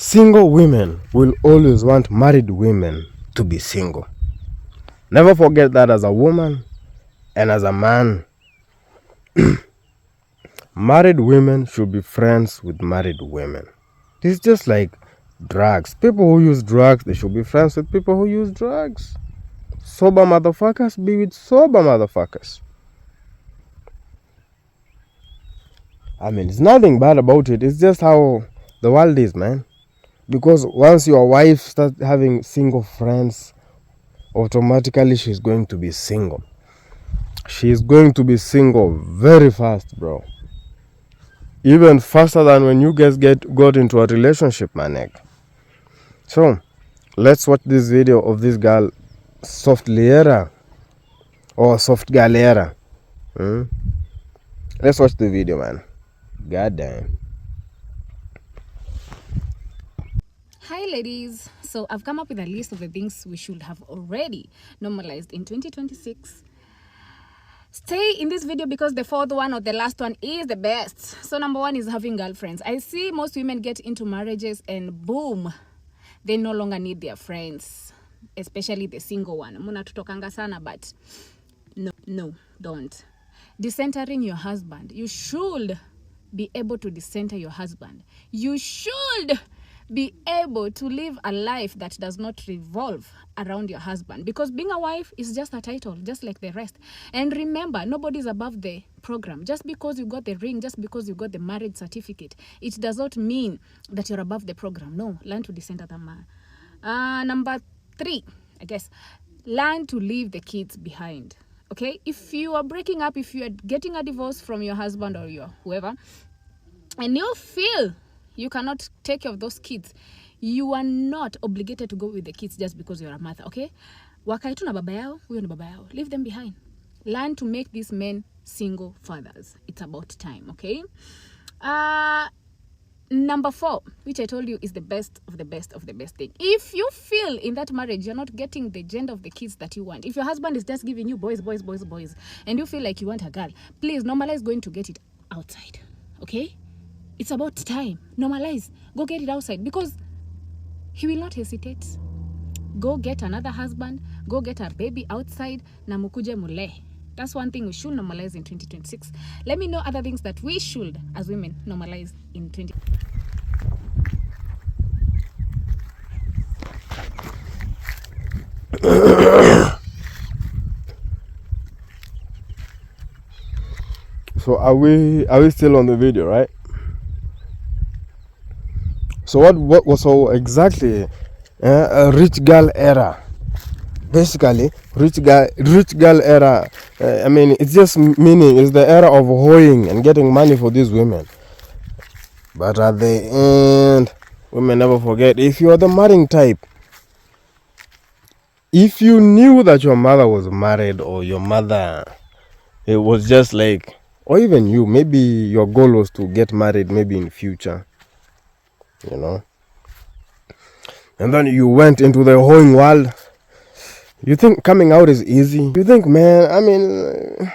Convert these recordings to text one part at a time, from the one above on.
Single women will always want married women to be single. Never forget that as a woman and as a man. Married women should be friends with married women. It's just like drugs. People who use drugs, they should be friends with people who use drugs. Sober motherfuckers be with sober motherfuckers. I mean, it's nothing bad about it. It's just how the world is, man. Because once your wife starts having single friends, automatically she's going to be single. She's going to be single very fast, bro. Even faster than when you guys got into a relationship, my neck. So, let's watch this video of this girl, Soft Liera, or Soft Galera. Let's watch the video, man. God damn. Hi ladies, so I've come up with a list of the things we should have already normalized in 2026. Stay in this video because the fourth one or the last one is the best. So number one is having girlfriends. I see most women get into marriages and boom, they no longer need their friends, especially the single one. Muna tutokanga sana, but no, don't. Decentering your husband. You should be able to decenter your husband. You should be able to live a life that does not revolve around your husband, because being a wife is just a title, just like the rest. And remember, nobody's above the program. Just because you got the ring, just because you got the marriage certificate, it does not mean that you're above the program. No, learn to decenter the man. Number 3, I guess, learn to leave the kids behind. Okay, if you are breaking up, if you are getting a divorce from your husband or your whoever, and you feel you cannot take care of those kids, you are not obligated to go with the kids just because you're a mother, okay? Wakaitu na baba yao, huyo ni baba yao. Leave them behind. Learn to make these men single fathers. It's about time, okay? Number 4, which I told you is the best of the best of the best thing. If you feel in that marriage you're not getting the gender of the kids that you want, if your husband is just giving you boys, and you feel like you want a girl, please normalize going to get it outside, okay? It's about time. Normalize. Go get it outside, because he will not hesitate. Go get another husband. Go get a baby outside. Na mukuje mule. That's one thing we should normalize in 2026. Let me know other things that we should, as women, normalize in 2026. So are we still on the video, right? So what was so exactly a rich girl era? Basically, rich girl era. I mean, it's just meaning it's the era of hoeing and getting money for these women. But at the end, women never forget. If you are the marrying type, if you knew that your mother was married, or your mother, it was just like, or even you, maybe your goal was to get married, maybe in future, you know, and then you went into the hoeing world. You think coming out is easy? You think, man, I mean,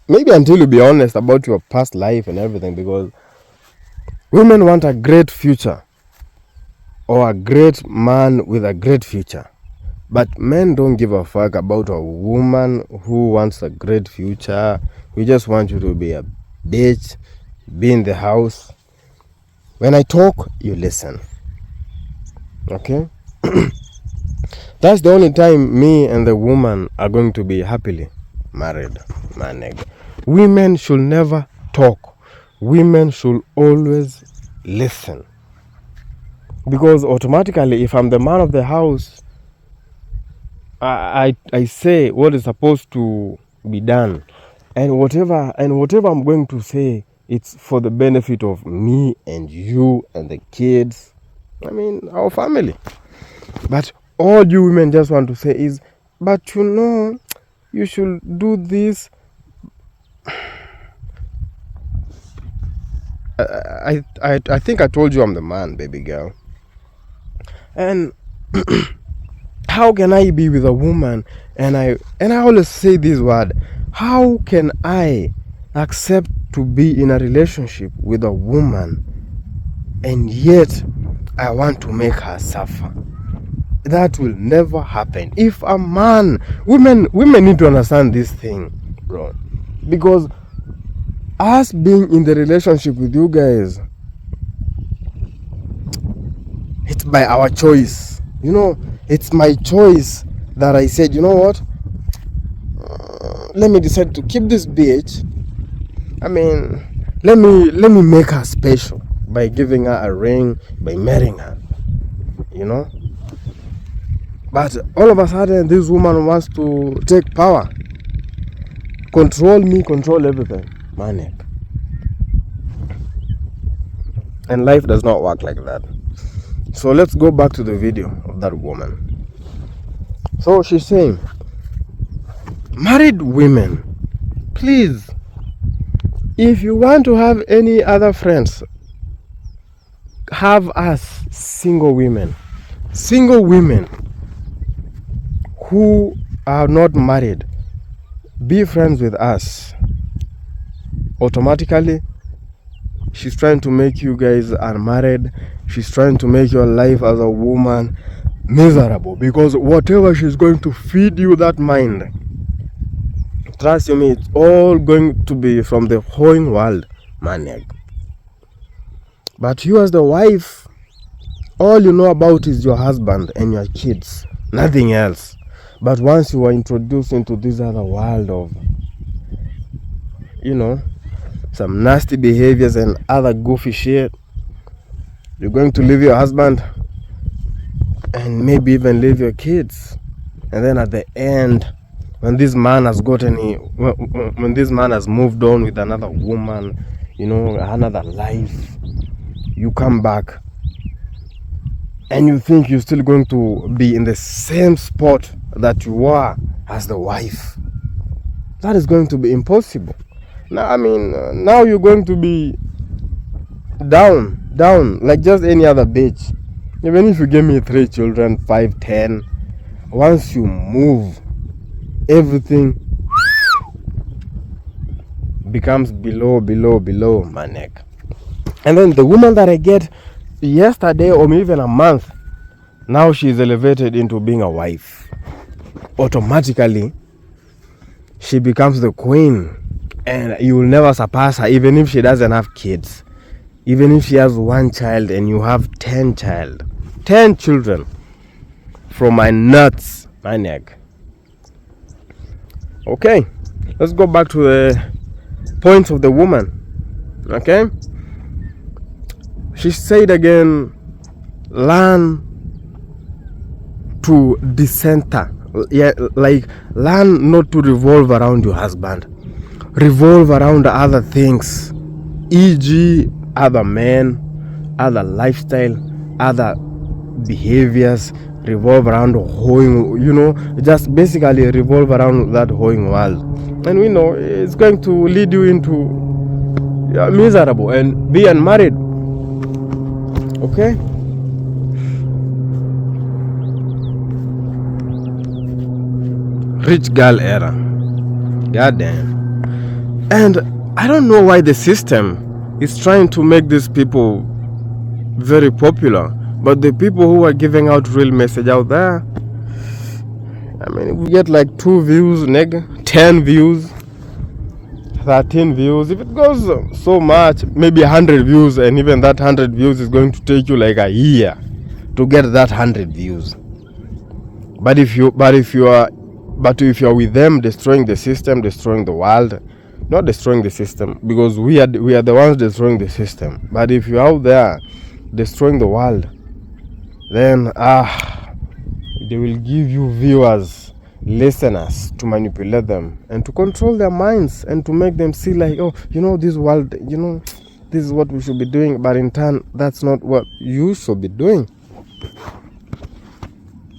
maybe until you be honest about your past life and everything, because women want a great future or a great man with a great future. But men don't give a fuck about a woman who wants a great future. We just want you to be a bitch, be in the house. When I talk, you listen. Okay? That's the only time me and the woman are going to be happily married, my nigga. Women should never talk. Women should always listen. Because automatically, if I'm the man of the house, I say what is supposed to be done. And whatever I'm going to say, it's for the benefit of me and you and the kids. I mean, our family. But all you women just want to say is, but you know, you should do this. I think I told you I'm the man, baby girl. And how can I be with a woman and I always say this word, how can I accept to be in a relationship with a woman and yet I want to make her suffer. That will never happen. If a man, women need to understand this thing, bro. Because us being in the relationship with you guys, it's by our choice. You know, it's my choice that I said, you know what? Let me decide to keep this bitch. I mean, let me make her special by giving her a ring, by marrying her. You know? But all of a sudden, this woman wants to take power. Control me, control everything. Maniac. And life does not work like that. So let's go back to the video of that woman. So she's saying, married women, please, if you want to have any other friends, have us single women. Single women who are not married, be friends with us. Automatically, she's trying to make you guys unmarried. She's trying to make your life as a woman miserable, because whatever she's going to feed you that mind, trust you me, it's all going to be from the whole world, maniac. But you as the wife, all you know about is your husband and your kids, nothing else. But once you are introduced into this other world of, you know, some nasty behaviors and other goofy shit, you're going to leave your husband and maybe even leave your kids. And then at the end, when this man has when this man has moved on with another woman, you know, another life, you come back and you think you're still going to be in the same spot that you were as the wife. That is going to be impossible. Now, I mean, now you're going to be down, like just any other bitch. Even if you give me 3 children, 5, 10, once you move, everything becomes below my neck. And then the woman that I get yesterday or even a month, now she's elevated into being a wife. Automatically, she becomes the queen, and you will never surpass her, even if she doesn't have kids. Even if she has 1 child and you have 10 children from my nuts, my neck. Okay, let's go back to the points of the woman. Okay, she said again, learn to decenter. Yeah, like learn not to revolve around your husband. Revolve around other things, e.g. other men, other lifestyle, other behaviors. Revolve around hoeing, you know, just basically revolve around that hoeing world. And we know it's going to lead you into miserable and be unmarried. Okay? Rich girl era. Goddamn. And I don't know why the system is trying to make these people very popular, but the people who are giving out real message out there, I mean, if we get like 2 views, 10 views, 13 views, if it goes so much, maybe 100 views, and even that 100 views is going to take you like a year to get that 100 views. But if you are with them, destroying the system, destroying the world, not destroying the system, because we are the ones destroying the system. But if you're out there destroying the world, then they will give you viewers, listeners, to manipulate them and to control their minds and to make them see like, oh, you know, this world, you know, this is what we should be doing, but in turn, that's not what you should be doing.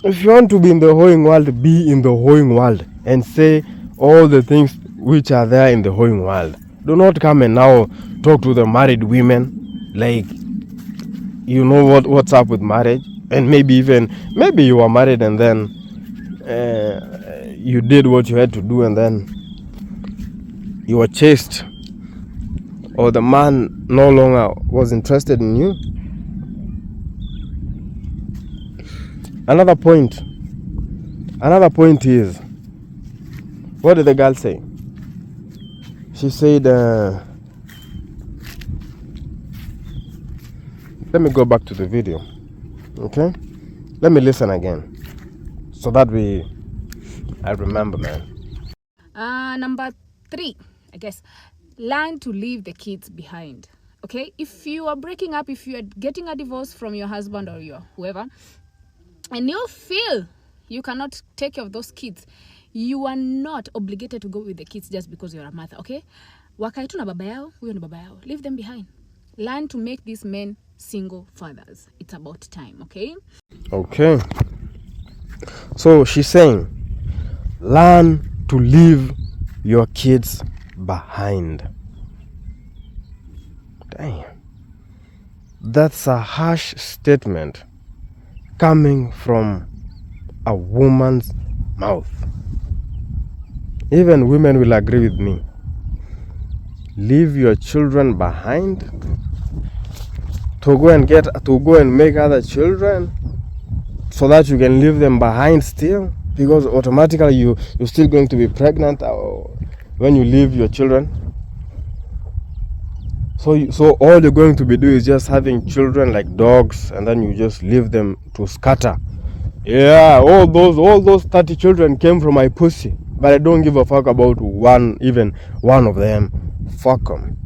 If you want to be in the hoeing world, be in the hoeing world and say all the things which are there in the hoeing world. Do not come and now talk to the married women like you know what's up with marriage, and maybe you were married and then you did what you had to do and then you were chased, or the man no longer was interested in you. Another point is, what did the girl say? She said, let me go back to the video, okay? Let me listen again, so that I remember, man. Number 3, I guess, learn to leave the kids behind. Okay, if you are breaking up, if you are getting a divorce from your husband or your whoever, and you feel you cannot take care of those kids, you are not obligated to go with the kids just because you're a mother. Okay, wakae tu na baba yao, huyo ni baba yao. Leave them behind. Learn to make these men single fathers. It's about time. Okay, so she's saying, learn to leave your kids behind. Damn, that's a harsh statement coming from a woman's mouth. Even women will agree with me. Leave your children behind to go and make other children so that you can leave them behind still, because automatically you're still going to be pregnant when you leave your children. So all you're going to be doing is just having children like dogs, and then you just leave them to scatter. Yeah, all those 30 children came from my pussy, but I don't give a fuck about even one of them. Fuck them.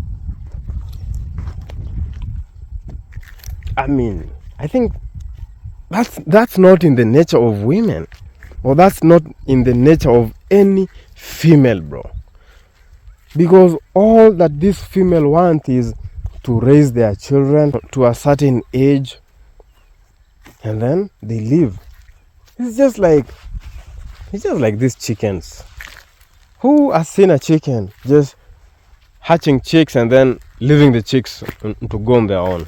I mean, I think that's not in the nature of women, or that's not in the nature of any female, bro. Because all that this female wants is to raise their children to a certain age, and then they leave. It's just like these chickens. Who has seen a chicken just hatching chicks and then leaving the chicks to go on their own?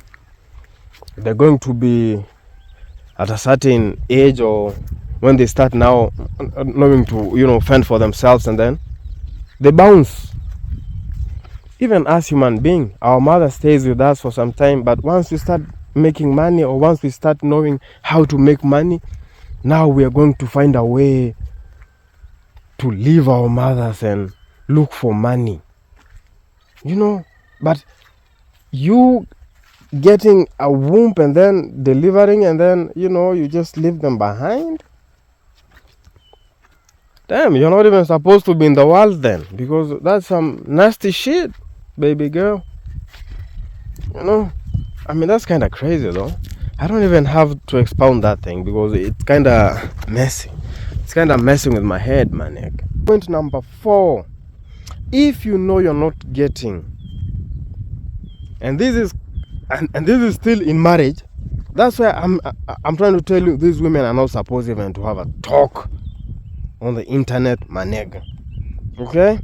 They're going to be at a certain age, or when they start now knowing to fend for themselves, and then they bounce. Even as human being, our mother stays with us for some time, but once we start making money, or once we start knowing how to make money, now we are going to find a way to leave our mothers and look for money. But you getting a womb and then delivering, and then you just leave them behind. Damn, you're not even supposed to be in the world then, because that's some nasty shit, baby girl. I mean, that's kind of crazy though. I don't even have to expound that thing because it's kind of messy. It's kind of messing with my head, man. Point number 4. If you know you're not getting, and this is still in marriage, that's why I'm trying to tell you, these women are not supposed even to have a talk on the internet, my nigga. Okay?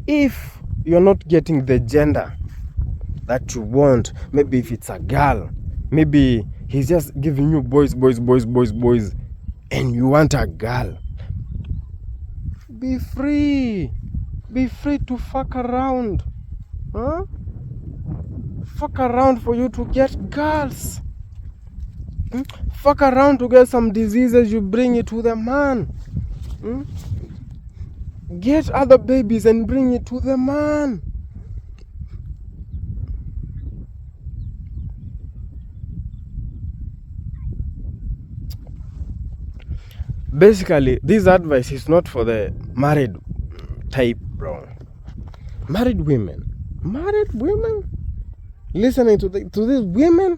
If you're not getting the gender that you want, maybe if it's a girl, maybe he's just giving you boys, and you want a girl, be free to fuck around. Fuck around for you to get girls. Fuck around to get some diseases, you bring it to the man. Get other babies and bring it to the man. Basically, this advice is not for the married type, bro. Married women listening to these women.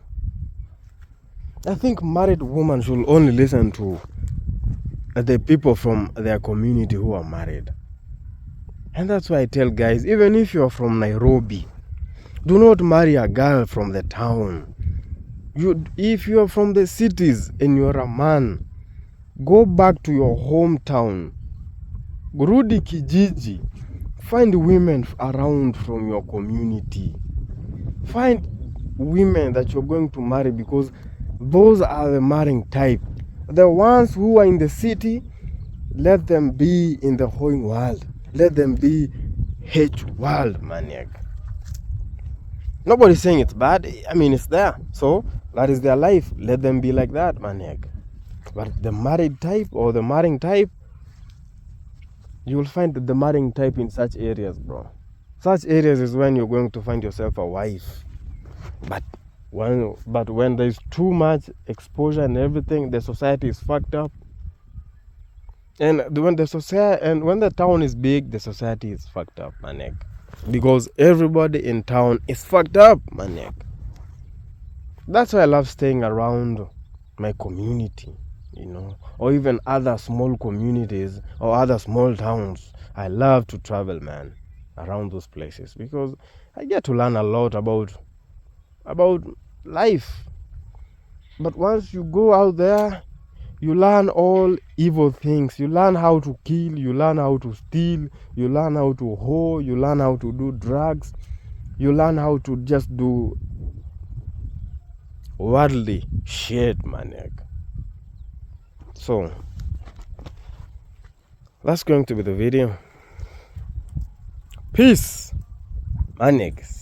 I think married women should only listen to the people from their community who are married. And that's why I tell guys, even if you're from Nairobi, do not marry a girl from the town. If you're from the cities and you're a man, go back to your hometown. Rudi kijiji. Find women around from your community. Find women that you're going to marry, because those are the marrying type. The ones who are in the city, let them be in the whole world. Let them be H world, maniac. Nobody's saying it's bad. I mean, it's there. So that is their life. Let them be like that, maniac. But the married type or the marrying type, you will find the marrying type in such areas, bro. Such areas is when you're going to find yourself a wife. But when there's too much exposure and everything, the society is fucked up. And when the town is big, the society is fucked up, maniac. Because everybody in town is fucked up, maniac. That's why I love staying around my community, or even other small communities or other small towns. I love to travel, man, around those places because I get to learn a lot about life. But once you go out there, you learn all evil things. You learn how to kill, you learn how to steal, you learn how to whore, you learn how to do drugs, you learn how to just do worldly shit, maniac. So that's going to be the video. Peace, maniacs.